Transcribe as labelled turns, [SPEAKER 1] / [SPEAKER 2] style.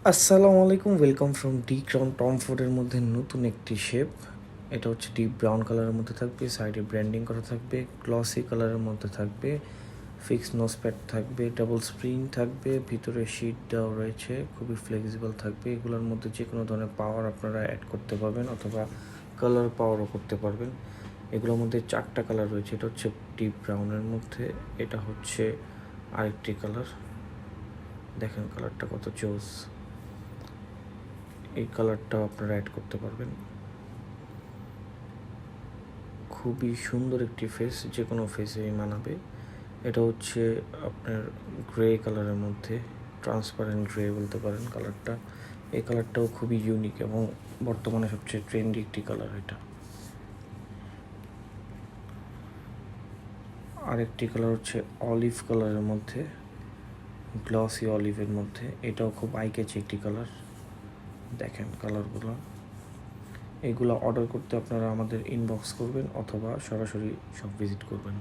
[SPEAKER 1] আসসালামু আলাইকুম, welcome from the crown Tom ফোর্ডের মধ্যে নতুন একটি শেপ। এটা হচ্ছে ডিপ ব্রাউন কালারের মধ্যে থাকবে, সাইডে ব্র্যান্ডিং করা থাকবে, গ্লসি কালারের মধ্যে থাকবে, ফিক্স নোজ প্যাড থাকবে, ডাবল স্প্রিং থাকবে, ভিতরে শীট দেওয়া রয়েছে, খুবই ফ্লেক্সিবল থাকবে। এগুলোর মধ্যে যে কোনো ধরনের পাওয়ার আপনারা অ্যাড করতে পারবেন অথবা কালার পাওয়ারও করতে পারবেন। এগুলোর মধ্যে 4টা কালার রয়েছে। এটা হচ্ছে ডিপ ব্রাউনের মধ্যে, এটা হচ্ছে আরেকটি কালার। দেখেন কালারটা কত জোস। এই কালারটাও আপনারা অ্যাড করতে পারবেন। খুবই সুন্দর একটি ফেস, যে কোনো ফেসেই মানাবে। এটা হচ্ছে আপনার গ্রে কালারের মধ্যে, ট্রান্সপারেন্ট গ্রে বলতে পারেন কালারটা। এই কালারটাও খুবই ইউনিক এবং বর্তমানে সবচেয়ে ট্রেন্ডি একটি কালার এটা। আরেকটি কালার হচ্ছে অলিভ কালারের মধ্যে, গ্লসি অলিভের মধ্যে। এটাও খুব আই ক্যাচি একটি কালার। দেখেন কালারগুলো। এগুলো অর্ডার করতে আপনারা আমাদের ইনবক্স করবেন অথবা সরাসরি শপ ভিজিট করবেন।